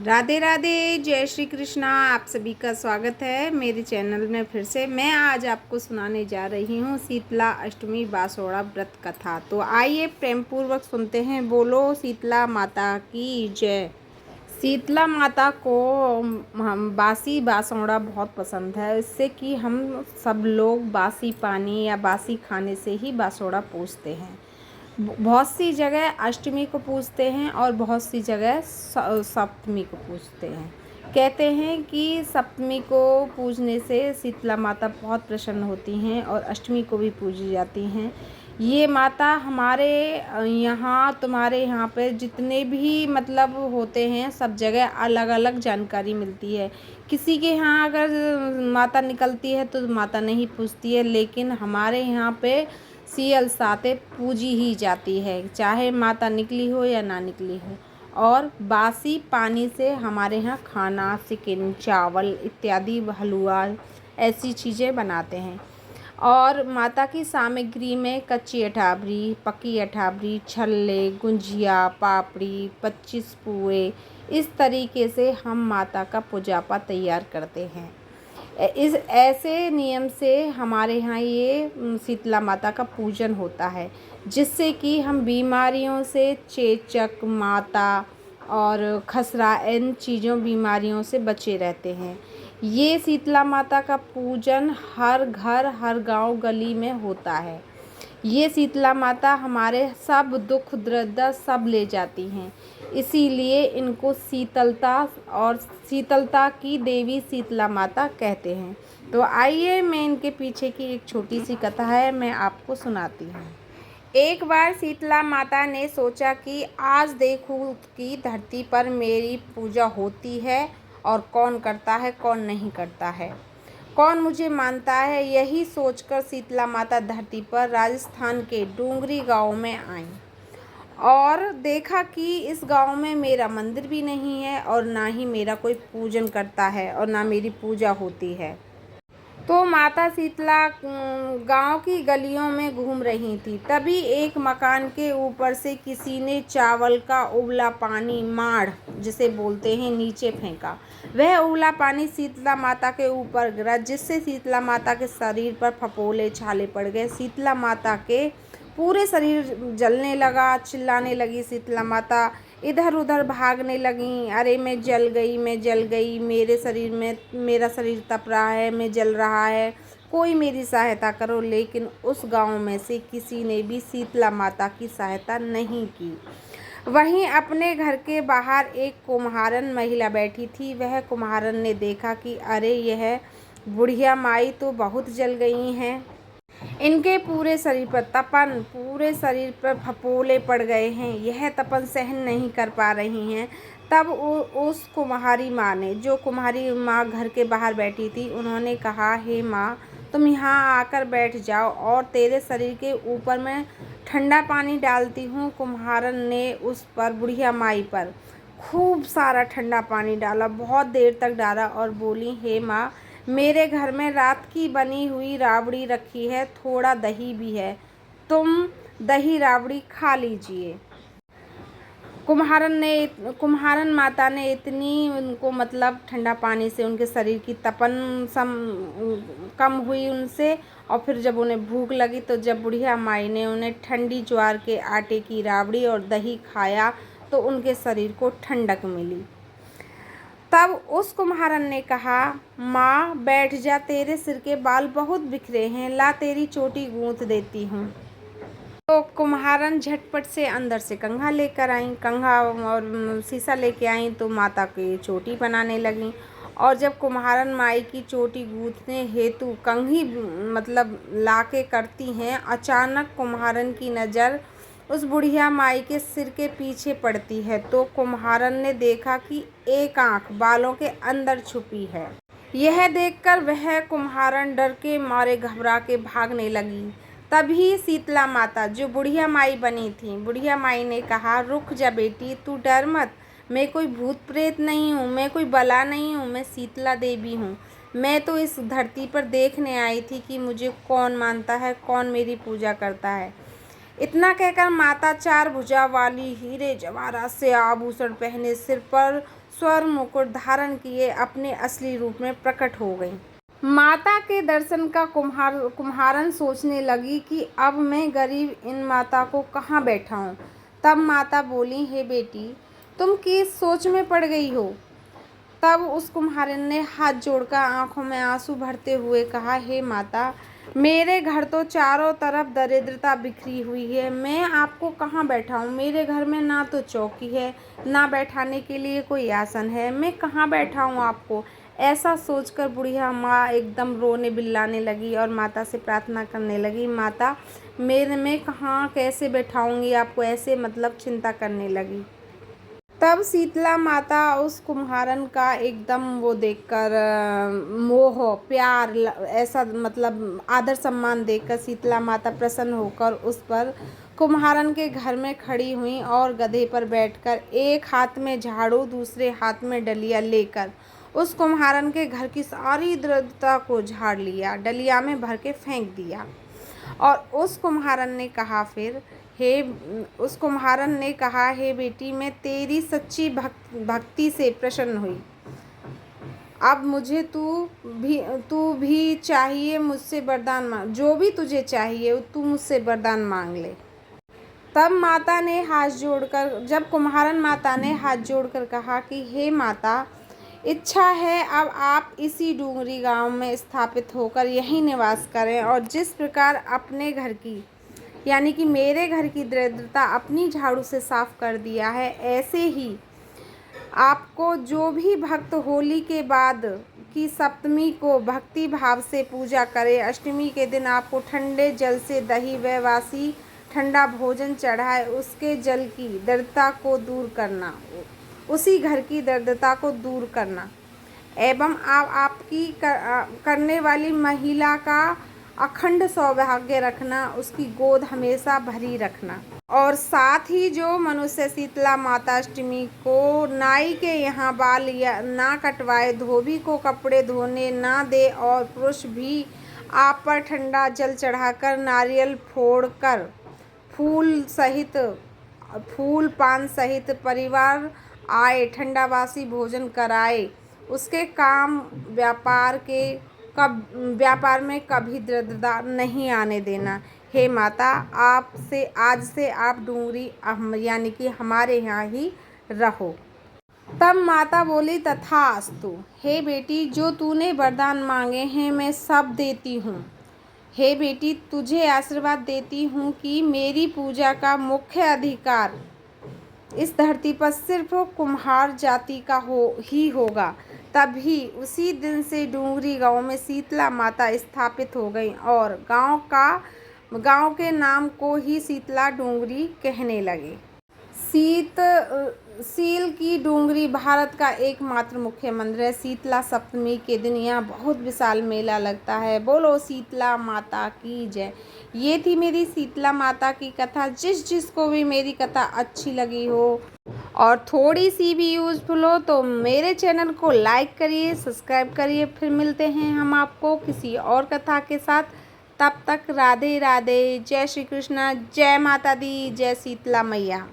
राधे राधे, जय श्री कृष्णा। आप सभी का स्वागत है मेरे चैनल में। फिर से मैं आज आपको सुनाने जा रही हूँ शीतला अष्टमी बासोड़ा व्रत कथा। तो आइए प्रेम पूर्वक सुनते हैं। बोलो शीतला माता की जय। शीतला माता को हम बासी बासोड़ा बहुत पसंद है, इससे कि हम सब लोग बासी पानी या बासी खाने से ही बासोड़ा पूजते हैं। बहुत सी जगह अष्टमी को पूजते हैं और बहुत सी जगह सप्तमी को पूजते हैं। कहते हैं कि सप्तमी को पूजने से शीतला माता बहुत प्रसन्न होती हैं और अष्टमी को भी पूजी जाती हैं। ये माता हमारे यहाँ तुम्हारे यहाँ पे जितने भी मतलब होते हैं सब जगह अलग अलग जानकारी मिलती है। किसी के यहाँ अगर माता निकलती है तो माता नहीं पूजती है, लेकिन हमारे यहाँ पे सीएल साते पूजी ही जाती है, चाहे माता निकली हो या ना निकली हो। और बासी पानी से हमारे यहाँ खाना, चिकन, चावल इत्यादि, हलवा, ऐसी चीज़ें बनाते हैं। और माता की सामग्री में कच्ची अठाबरी, पकी अठाबरी, छल्ले, गुंजिया, पापड़ी, 25 पुए, इस तरीके से हम माता का पुजापा तैयार करते हैं। इस ऐसे नियम से हमारे यहाँ ये शीतला माता का पूजन होता है, जिससे कि हम बीमारियों से, चेचक, माता और खसरा, इन बीमारियों से बचे रहते हैं। ये शीतला माता का पूजन हर घर, हर गांव, गली में होता है। ये शीतला माता हमारे सब दुख दर्द सब ले जाती हैं, इसीलिए इनको शीतलता की देवी शीतला माता कहते हैं। तो आइए मैं इनके पीछे की एक छोटी सी कथा है, मैं आपको सुनाती हूँ। एक बार शीतला माता ने सोचा कि आज देखूं कि धरती पर मेरी पूजा होती है और कौन करता है कौन नहीं करता है, कौन मुझे मानता है। यही सोचकर शीतला माता धरती पर राजस्थान के डूंगरी गांव में आईं और देखा कि इस गांव में मेरा मंदिर भी नहीं है और ना ही मेरा कोई पूजन करता है और ना मेरी पूजा होती है। तो माता शीतला गांव की गलियों में घूम रही थी। तभी एक मकान के ऊपर से किसी ने चावल का उबला पानी, माढ़ जिसे बोलते हैं, नीचे फेंका। वह उबला पानी शीतला माता के ऊपर गिरा, जिससे शीतला माता के शरीर पर फफोले छाले पड़ गए। शीतला माता के पूरे शरीर जलने लगा। चिल्लाने लगी शीतला माता, इधर उधर भागने लगी, अरे मैं जल गई, मैं जल गई, मेरा शरीर तप रहा है, मैं जल रहा है, कोई मेरी सहायता करो। लेकिन उस गांव में से किसी ने भी शीतला माता की सहायता नहीं की। वहीं अपने घर के बाहर एक कुम्हारन महिला बैठी थी। वह कुम्हारन ने देखा कि अरे यह बुढ़िया माई तो बहुत जल गई हैं, इनके पूरे शरीर पर तपन, पूरे शरीर पर फफोले पड़ गए हैं, यह तपन सहन नहीं कर पा रही हैं। तब उस कुम्हारी माँ ने, जो कुम्हारी माँ घर के बाहर बैठी थी, उन्होंने कहा, हे माँ, तुम यहाँ आकर बैठ जाओ और तेरे शरीर के ऊपर मैं ठंडा पानी डालती हूँ। कुम्हारन ने उस पर, बुढ़िया माई पर खूब सारा ठंडा पानी डाला, बहुत देर तक डाला और बोली, हे माँ, मेरे घर में रात की बनी हुई राबड़ी रखी है, थोड़ा दही भी है, तुम दही राबड़ी खा लीजिए। कुम्हारन माता ने इतनी उनको मतलब ठंडा पानी से उनके शरीर की तपन कम हुई उनसे। और फिर जब उन्हें भूख लगी तो जब बुढ़िया माई ने उन्हें ठंडी ज्वार के आटे की राबड़ी और दही खाया तो उनके शरीर को ठंडक मिली। तब उस कुम्हारन ने कहा, माँ बैठ जा, तेरे सिर के बाल बहुत बिखरे हैं, ला तेरी चोटी गूंथ देती हूँ। तो कुम्हारन झटपट से अंदर से कंघा लेकर आई, कंघा और शीशा लेके आई तो माता की चोटी बनाने लगी। और जब कुम्हारन माई की चोटी गूंथने हेतु कंघी मतलब लाके करती हैं, अचानक कुम्हारन की नज़र उस बुढ़िया माई के सिर के पीछे पड़ती है। तो कुम्हारन ने देखा कि एक आंख बालों के अंदर छुपी है। यह देखकर वह कुम्हारन डर के मारे घबरा के भागने लगी। तभी शीतला माता, जो बुढ़िया माई बनी थी, बुढ़िया माई ने कहा, रुक जा बेटी, तू डर मत, मैं कोई भूत प्रेत नहीं हूँ, मैं कोई बला नहीं हूँ, मैं शीतला देवी हूँ। मैं तो इस धरती पर देखने आई थी कि मुझे कौन मानता है, कौन मेरी पूजा करता है। इतना कहकर माता चार भुजा वाली, हीरे जवाहरात से आभूषण पहने, सिर पर स्वर मुकुट धारण किए अपने असली रूप में प्रकट हो गईं। माता के दर्शन का कुम्हारन सोचने लगी कि अब मैं गरीब इन माता को कहाँ बैठाऊं। तब माता बोली, हे बेटी, तुम किस सोच में पड़ गई हो। तब उस कुम्हारिन ने हाथ जोड़कर आंखों में आंसू भरते हुए कहा, हे माता, मेरे घर तो चारों तरफ दरिद्रता बिखरी हुई है। मैं आपको कहाँ बैठाऊँ। मेरे घर में ना तो चौकी है, ना बैठाने के लिए कोई आसन है। मैं कहाँ बैठाऊँ आपको। ऐसा सोचकर बुढ़िया माँ एकदम रोने बिल्लाने लगी और माता से प्रार्थना करने लगी, माता, मैं कहाँ कैसे बैठाऊँगी आपको, ऐसे मतलब चिंता करने लगी। तब शीतला माता उस कुम्हारन का एकदम वो देखकर मोह प्यार ऐसा मतलब आदर सम्मान देखकर शीतला माता प्रसन्न होकर उस पर कुम्हारन के घर में खड़ी हुई और गधे पर बैठकर एक हाथ में झाड़ू दूसरे हाथ में डलिया लेकर उस कुम्हारन के घर की सारी दरिद्रता को झाड़ लिया, डलिया में भर के फेंक दिया। और उस कुम्हारन ने कहा, हे बेटी, मैं तेरी सच्ची भक्ति से प्रसन्न हुई। अब मुझे तू भी चाहिए मुझसे वरदान मांग, जो भी तुझे चाहिए तू मुझसे वरदान मांग ले। जब कुम्हारन माता ने हाथ जोड़कर कहा कि हे माता, इच्छा है अब आप इसी डूंगरी गांव में स्थापित होकर यहीं निवास करें और जिस प्रकार अपने घर की यानी कि मेरे घर की दरिद्रता अपनी झाड़ू से साफ कर दिया है, ऐसे ही आपको जो भी भक्त होली के बाद की सप्तमी को भक्ति भाव से पूजा करे, अष्टमी के दिन आपको ठंडे जल से दही व वासी ठंडा भोजन चढ़ाए, उसके जल की दरिद्रता को दूर करना, उसी घर की दरिद्रता को दूर करना एवं आपकी करने वाली महिला का अखंड सौभाग्य रखना, उसकी गोद हमेशा भरी रखना। और साथ ही जो मनुष्य शीतला माता अष्टमी को नाई के यहाँ बाल या ना कटवाए, धोबी को कपड़े धोने ना दे और पुरुष भी आप पर ठंडा जल चढ़ाकर नारियल फोड़कर फूल पान सहित परिवार आए ठंडावासी भोजन कराए, उसके काम व्यापार में कभी दरिद्रता नहीं आने देना। हे माता, आज से आप डूंगरी यानी कि हमारे यहाँ ही रहो। तब माता बोली, तथास्तु। हे बेटी, जो तूने वरदान मांगे हैं मैं सब देती हूँ। हे बेटी, तुझे आशीर्वाद देती हूँ कि मेरी पूजा का मुख्य अधिकार इस धरती पर सिर्फ कुम्हार जाति का ही होगा। तभी उसी दिन से डूंगरी गांव में शीतला माता स्थापित हो गई और गांव के नाम को ही शीतला डूंगरी कहने लगे। शील की डूंगरी भारत का एकमात्र मुख्य मंदिर है। शीतला सप्तमी के दिन यहाँ बहुत विशाल मेला लगता है। बोलो शीतला माता की जय। ये थी मेरी शीतला माता की कथा। जिसको भी मेरी कथा अच्छी लगी हो और थोड़ी सी भी यूज़फुल हो तो मेरे चैनल को लाइक करिए, सब्सक्राइब करिए। फिर मिलते हैं हम आपको किसी और कथा के साथ। तब तक राधे राधे, जय श्री कृष्ण, जय माता दी, जय शीतला मैया।